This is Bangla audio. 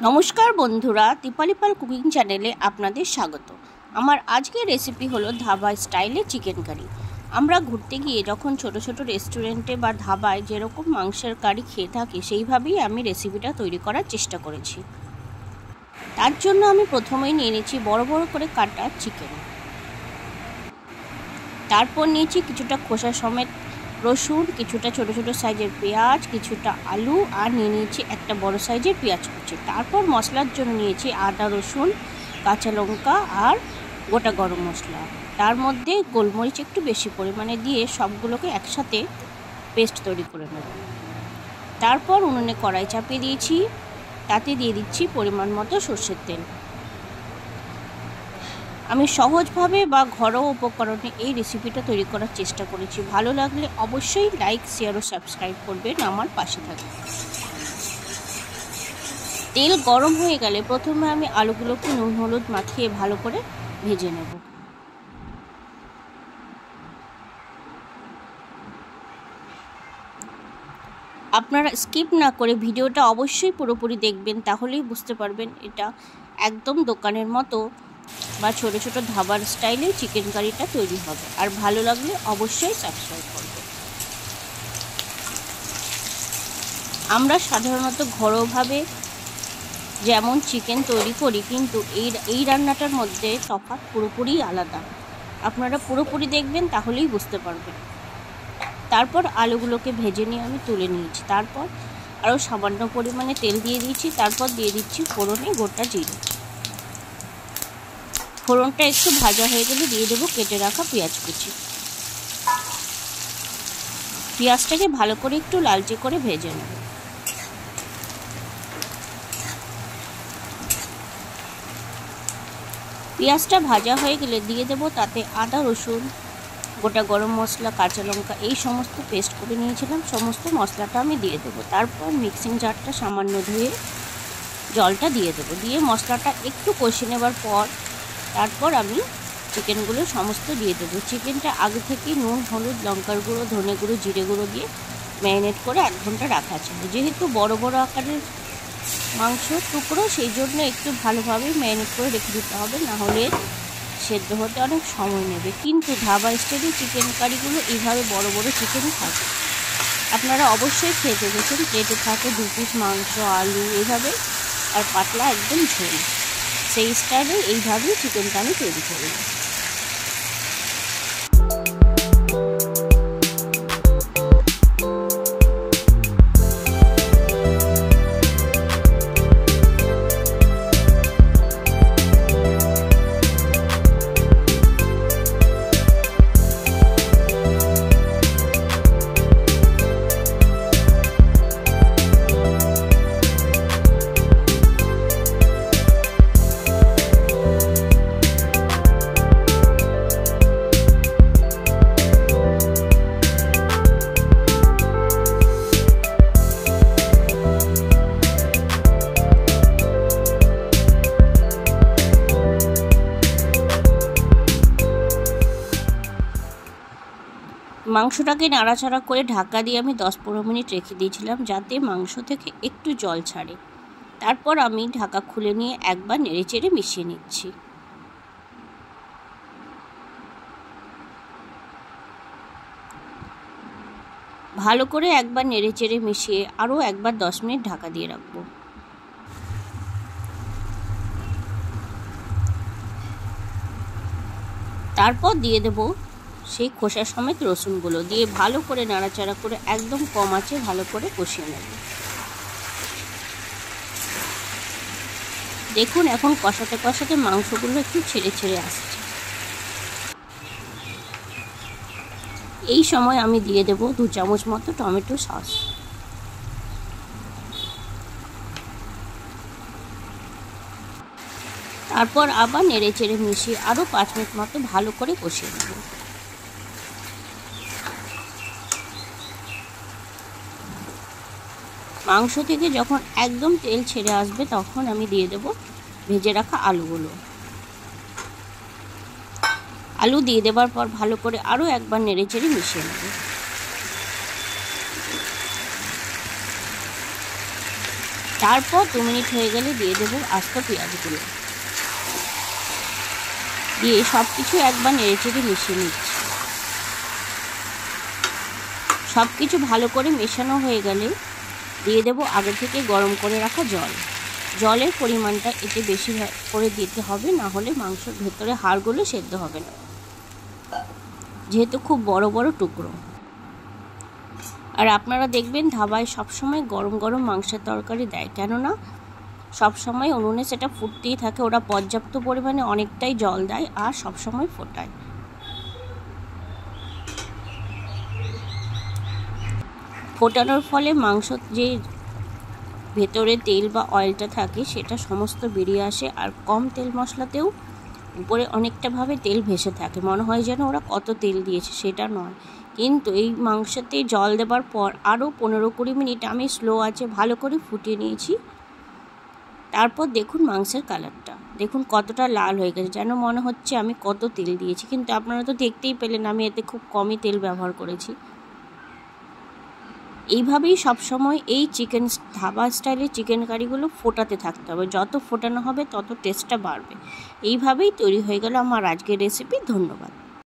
নমস্কার বন্ধুরা, দীপালি পাল কুকিং চ্যানেলে আপনাদের স্বাগত। আমার আজকের রেসিপি হলো ধাবা স্টাইলে চিকেন কারি। আমরা ঘুরতে গিয়ে যখন ছোট ছোট রেস্টুরেন্টে বা ধাবায় যেরকম মাংসের কারি খেয়ে থাকি, সেইভাবেই আমি রেসিপিটা তৈরি করার চেষ্টা করেছি। তার জন্য আমি প্রথমেই নিয়ে নিয়েছি বড় বড় করে কাটা চিকেন। তারপর নিয়েছি কিছুটা খোসা সমেত রসুন, কিছুটা ছোট ছোট সাইজের পেঁয়াজ, কিছুটা আলু, আর নিয়ে নিয়েছি একটা বড় সাইজের পেঁয়াজ কুচি। তারপর মশলার জন্য নিয়েছি আদা, রসুন, কাঁচা লঙ্কা আর গোটা গরম মশলা। তার মধ্যে গোলমরিচ একটু বেশি পরিমাণে দিয়ে সবগুলোকে একসাথে পেস্ট তৈরি করে নেব। তারপর উনুনে কড়াই চাপিয়ে দিয়েছি, তাতে দিয়ে দিচ্ছি পরিমাণ মতো সর্ষের তেল। আমি সহজভাবে বা ঘরোয়া উপকরণে এই রেসিপিটা তৈরি করার চেষ্টা করেছি। ভালো লাগলে অবশ্যই লাইক, শেয়ার ও সাবস্ক্রাইব করবেন, আমার পাশে থাকবেন। তেল গরম হয়ে গেলে প্রথমে আমি আলুগুলোকে নুন হলুদ মাখিয়ে ভালো করে ভেজে নেব। আপনারা স্কিপ না করে ভিডিওটা অবশ্যই পুরোপুরি দেখবেন, তাহলেই বুঝতে পারবেন এটা একদম দোকানের মতো বা ছোটো ছোটো ধাবার স্টাইলে চিকেন কারিটা তৈরি হবে। আর ভালো লাগলে অবশ্যই সাবস্ক্রাইব করবেন। আমরা সাধারণত ঘরোয়াভাবে যেমন চিকেন তৈরি করি, কিন্তু এই রান্নাটার মধ্যে তফাৎ পুরোপুরি আলাদা। আপনারা পুরোপুরি দেখবেন, তাহলেই বুঝতে পারবেন। তারপর আলুগুলোকে ভেজে নিয়ে আমি তুলে নিয়েছি। তারপর আরও সামান্য পরিমাণে তেল দিয়ে দিয়েছি। তারপর দিয়ে দিচ্ছি ফোড়নে গোটা জিরে। ফোড়নটা একটু ভাজা হয়ে গেলে দিয়ে দেবো কেটে রাখা পেঁয়াজ কুচি। পেঁয়াজটাকে ভালো করে একটু লালচে করে ভেজে নেব। পেঁয়াজটা ভাজা হয়ে গেলে দিয়ে দেবো তাতে আদা, রসুন, গোটা গরম মশলা, কাঁচা লঙ্কা, এই সমস্ত পেস্ট করে নিয়েছিলাম। সমস্ত মশলাটা আমি দিয়ে দেবো। তারপর মিক্সিং জারটা সামান্য ধুয়ে জলটা দিয়ে দেবো। দিয়ে মশলাটা একটু কষে নেবার পর তারপর আমি চিকেনগুলো সমস্ত দিয়ে দেবো। চিকেনটা আগে থেকে নুন, হলুদ, লঙ্কার গুঁড়ো, ধনে গুঁড়ো, জিরে গুঁড়ো দিয়ে ম্যারিনেট করে 1 ঘন্টা রাখা ছিল। যেহেতু বড় বড় আকারের মাংস টুকরো, সেই জন্য একটু ভালোভাবে ম্যারিনেট করে রেখে দিতে হবে, নাহলে সেদ্ধ হতে অনেক সময় নেবে। কিন্তু ধাবা স্টাইলে চিকেন কারিগুলো এইভাবে বড় বড় চিকেনই থাকে। আপনারা অবশ্যই খেয়ে দেখেছেন, প্লেটে থাকে 2 পিস মাংস, আলু এইভাবে, আর পাতলা একদম ঝোল। সেই স্টাইলে এইভাবেই চিকেনটা আমি তৈরি করি। মাংসটাকে নাড়াচাড়া করে ঢাকা দিয়ে আমি 10-15 মিনিট রেখে দিয়েছিলাম, যাতে মাংস থেকে একটু জল ছাড়ে। তারপর আমি ঢাকা খুলে নিয়ে একবার নেড়েচেড়ে মিশিয়ে নিচ্ছি। ভালো করে একবার নেড়েচেড়ে মিশিয়ে আরও একবার 10 মিনিট ঢাকা দিয়ে রাখবো। তারপর দিয়ে দেবো সেই খোসা সমেত রসুনগুলো, দিয়ে ভালো করে নাড়াচাড়া করে একদম কম আঁচে ভালো করে কষিয়ে নেব। দেখুন, এখন কষাতে কষাতে মাংসগুলো একটু ছেড়ে ছেড়ে আসছে। এই সময় আমি দিয়ে দেবো 2 চামচ মতো টমেটো সস। তারপর আবার নেড়ে চেড়ে মিশিয়ে আরও 5 মিনিট মতো ভালো করে কষিয়ে নেব। মাংস থেকে যখন একদম তেল ছেড়ে আসবে, তখন আমি দিয়ে দেব ভেজে রাখা আলুগুলো। আলু দিয়ে দেওয়ার পর ভালো করে আরও একবার নেড়ে চেড়ে মিশিয়ে নেব। তারপর 2 মিনিট হয়ে গেলে দিয়ে দেবো আস্ত পেঁয়াজগুলো, দিয়ে সব কিছু একবার নেড়েচেড়ে মিশিয়ে নিচ্ছি। সব কিছু ভালো করে মেশানো হয়ে গেলে দিয়ে দেবো আগে থেকে গরম করে রাখা জল। জলের পরিমাণটা এতে বেশি করে দিতে হবে, না হলে মাংসর ভেতরে হাড়গুলো সেদ্ধ হবে না, যেহেতু খুব বড় বড় টুকরো। আর আপনারা দেখবেন ধাবায় সবসময় গরম গরম মাংসের তরকারি দেয়, কেননা সবসময় উনুনে সেটা ফুটতেই থাকে, ওরা পর্যাপ্ত পরিমাণে অনেকটাই জল দেয় আর সবসময় ফোটায়। ফোটানোর ফলে মাংস যে ভেতরে তেল বা অয়েলটা থাকে সেটা সমস্ত বেরিয়ে আসে, আর কম তেল মশলাতেও উপরে অনেকটাভাবে তেল ভেসে থাকে, মনে হয় যেন ওরা কত তেল দিয়েছে, সেটা নয়। কিন্তু এই মাংসতে জল দেবার পর আরও 15-20 মিনিট আমি স্লো আঁচে ভালো করে ফুটিয়ে নিয়েছি। তারপর দেখুন মাংসের কালারটা, দেখুন কতটা লাল হয়ে গেছে, যেন মনে হচ্ছে আমি কত তেল দিয়েছি, কিন্তু আপনারা তো দেখতেই পেলেন আমি এতে খুব কমই তেল ব্যবহার করেছি। এইভাবেই সবসময় এই চিকেন ধাবা স্টাইলের চিকেন কারিগুলো ফোটাতে থাকতে হবে, যত ফোটানো হবে তত টেস্টটা বাড়বে। এইভাবেই তৈরি হয়ে গেল আমার আজকের রেসিপি। ধন্যবাদ।